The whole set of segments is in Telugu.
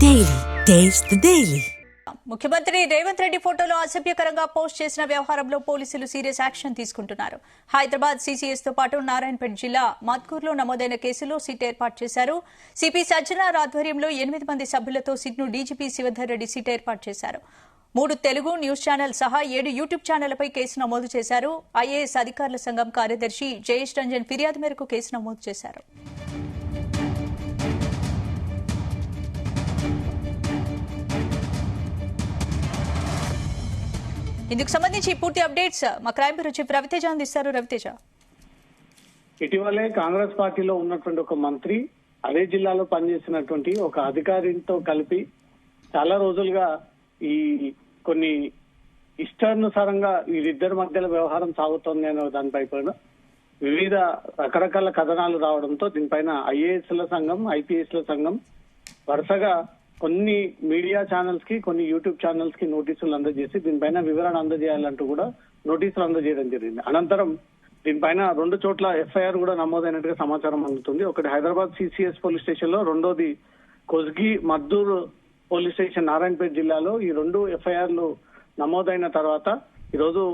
Daily. Taste the Daily. ముఖ్యమంత్రి రేవంత్ రెడ్డి ఫోటోలో అసభ్యకరంగా పోస్ట్ చేసిన వ్యవహారంలో పోలీసులు సీరియస్ యాక్షన్ తీసుకుంటున్నారు. హైదరాబాద్ సీసీఎస్ తో పాటు నారాయణపేట జిల్లా మత్కూరులో నమోదైన కేసులో సిట్ ఏర్పాటు చేశారు. సిపి సజ్జనార్ ఆధ్వర్యంలో 8 మంది సభ్యులతో సిట్ను డీజీపీ శివధర్ రెడ్డి సిట్ ఏర్పాటు చేశారు. 3 తెలుగు న్యూస్ ఛానల్ సహా 7 యూట్యూబ్ ఛానళ్లపై కేసు నమోదు చేశారు. ఐఏఎస్ అధికారుల సంఘం కార్యదర్శి జయేష్ రంజన్ ఫిర్యాదు మేరకు కేసు నమోదు చేశారు. ఇందుకు సంబంధించి పూర్తి అప్డేట్స్ మా క్రైమ్ బ్యూరో చీఫ్ రవితేజ అందిస్తారు. రవితేజ, ఇటీవలే కాంగ్రెస్ పార్టీలో ఉన్నటువంటి ఒక మంత్రి అదే జిల్లాలో పనిచేసినటువంటి ఒక అధికారితో కలిపి చాలా రోజులుగా ఈ కొన్ని ఇష్టానుసారంగా వీరిద్దరి మధ్యలో వ్యవహారం సాగుతోంది అనే దానిపై కూడా వివిధ రకరకాల కథనాలు రావడంతో దీనిపైన ఐఏఎస్ల సంఘం, ఐపీఎస్ల సంఘం వరుసగా కొన్ని మీడియా ఛానల్స్ కి, కొన్ని యూట్యూబ్ ఛానల్స్ కి నోటీసులు అందజేసి దీనిపైన వివరణ అందజేయాలంటూ కూడా నోటీసులు అందజేయడం జరిగింది. అనంతరం దీనిపైన 2 చోట్ల ఎఫ్ఐఆర్ కూడా నమోదైనట్టుగా సమాచారం అందుతుంది. ఒకటి హైదరాబాద్ సిసిఎస్ పోలీస్ స్టేషన్ లో, రెండోది కొస్గి మద్దూరు పోలీస్ స్టేషన్ నారాయణపేట జిల్లాలో. ఈ 2 ఎఫ్ఐఆర్లు నమోదైన తర్వాత ఈరోజు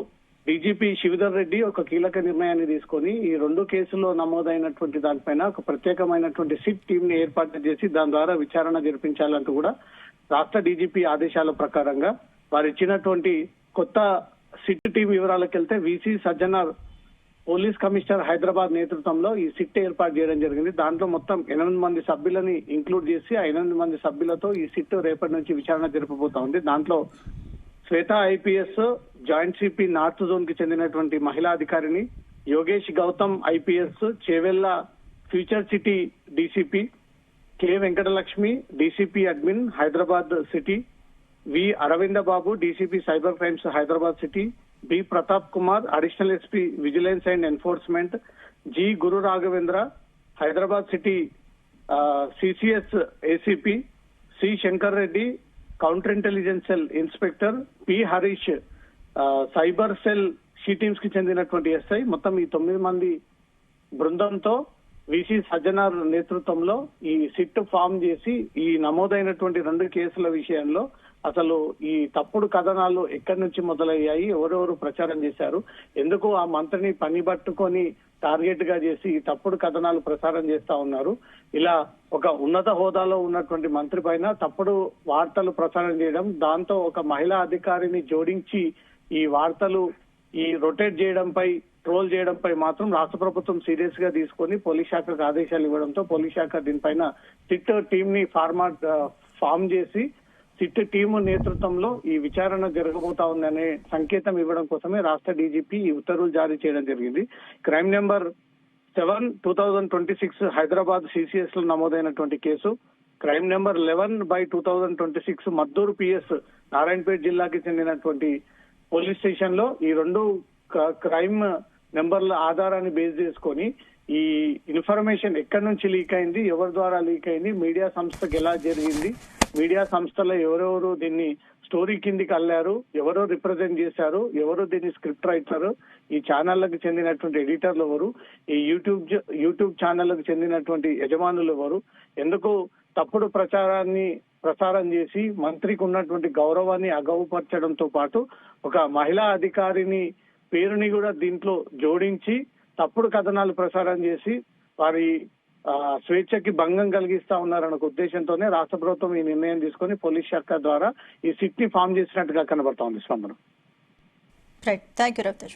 డీజీపీ శివధర్ రెడ్డి ఒక కీలక నిర్ణయాన్ని తీసుకొని ఈ 2 కేసుల్లో నమోదైనటువంటి దానిపైన ఒక ప్రత్యేకమైనటువంటి సిట్ టీమ్ ని ఏర్పాటు చేసి దాని ద్వారా విచారణ జరిపించాలంటూ కూడా రాష్ట్ర డీజీపీ ఆదేశాల ప్రకారంగా వారు ఇచ్చినటువంటి కొత్త సిట్ టీం వివరాలకు వెళ్తే VC Sajjanar police commissioner Hyderabad నేతృత్వంలో ఈ సిట్ ఏర్పాటు చేయడం జరిగింది. దాంట్లో మొత్తం 8 మంది సభ్యులని ఇంక్లూడ్ చేసి ఆ 8 మంది సభ్యులతో ఈ సిట్ రేపటి నుంచి విచారణ జరపబోతా ఉంది. దాంట్లో Shweta IPS joint CP north zone కి చెందినటువంటి మహిళా అధికారిని, Yogesh Gautam IPS Chevella future city DCP, K Venkatalakshmi DCP admin Hyderabad city, V Aravinda Babu DCP cyber crimes Hyderabad city, B Pratap Kumar additional SP vigilance and enforcement, G Guru Raghavendra Hyderabad city CCS ACP, C Shankar Reddy counter intelligence cell inspector, P Harish cyber cell she teams కి చెందినటువంటి ఎస్ఐ, మొత్తం ఈ 9 మంది బృందంతో విసి సజ్జనార్ నేతృత్వంలో ఈ సిట్ ఫామ్ చేసి ఈ నమోదైనటువంటి 2 కేసుల విషయంలో అసలు ఈ తప్పుడు కథనాలు ఎక్కడి నుంచి మొదలయ్యాయి, ఎవరెవరు ప్రచారం చేశారు, ఎందుకు ఆ మంత్రిని పని పట్టుకొని టార్గెట్ గా చేసి ఈ తప్పుడు కథనాలు ప్రసారం చేస్తా ఉన్నారు, ఇలా ఒక ఉన్నత హోదాలో ఉన్నటువంటి మంత్రి పైన తప్పుడు వార్తలు ప్రసారం చేయడం, దాంతో ఒక మహిళా అధికారిని జోడించి ఈ వార్తలు ఈ రొటేట్ చేయడంపై, ట్రోల్ చేయడంపై మాత్రం రాష్ట్ర ప్రభుత్వం సీరియస్ గా తీసుకొని పోలీస్ శాఖకు ఆదేశాలు ఇవ్వడంతో పోలీస్ శాఖ దీనిపైన సిట్ టీమ్ ని ఫామ్ చేసి సిట్ టీము నేతృత్వంలో ఈ విచారణ జరగబోతా ఉందనే సంకేతం ఇవ్వడం కోసమే రాష్ట్ర డీజీపీ ఈ ఉత్తర్వులు జారీ చేయడం జరిగింది. క్రైమ్ నెంబర్ 7/2026 హైదరాబాద్ సిసిఎస్ లో నమోదైనటువంటి case, crime number 11/2026 Maddur PS Narayanpet జిల్లాకి చెందినటువంటి పోలీస్ స్టేషన్ లో ఈ 2 క్రైమ్ నెంబర్ల ఆధారాన్ని బేస్ చేసుకొని ఈ ఇన్ఫర్మేషన్ ఎక్కడి నుంచి లీక్ అయింది, ఎవరి ద్వారా లీక్ అయింది, మీడియా సంస్థకి ఎలా జరిగింది, మీడియా సంస్థలో ఎవరెవరు దీన్ని స్టోరీ కిందికి అల్లారు, ఎవరో రిప్రజెంట్ చేశారు, ఎవరు దీన్ని స్క్రిప్ట్ రైటర్, ఈ ఛానళ్లకు చెందినటువంటి ఎడిటర్లు ఎవరు, ఈ యూట్యూబ్ ఛానళ్లకు చెందినటువంటి యజమానులు ఎవరు, ఎందుకు తప్పుడు ప్రసారం చేసి మంత్రికి ఉన్నటువంటి గౌరవాన్ని అగౌపరచడంతో పాటు ఒక మహిళా అధికారిని పేరుని కూడా దీంట్లో జోడించి తప్పుడు కథనాలు ప్రసారం చేసి వారి స్వేచ్ఛకి భంగం కలిగిస్తా ఉన్నారన్న ఉద్దేశంతోనే రాష్ట్ర ప్రభుత్వం ఈ నిర్ణయం తీసుకొని పోలీస్ శాఖ ద్వారా ఈ సిట్ ని ఫామ్ చేసినట్టుగా కనబడతా ఉంది. స్పందన. Right, thank you Raviteja.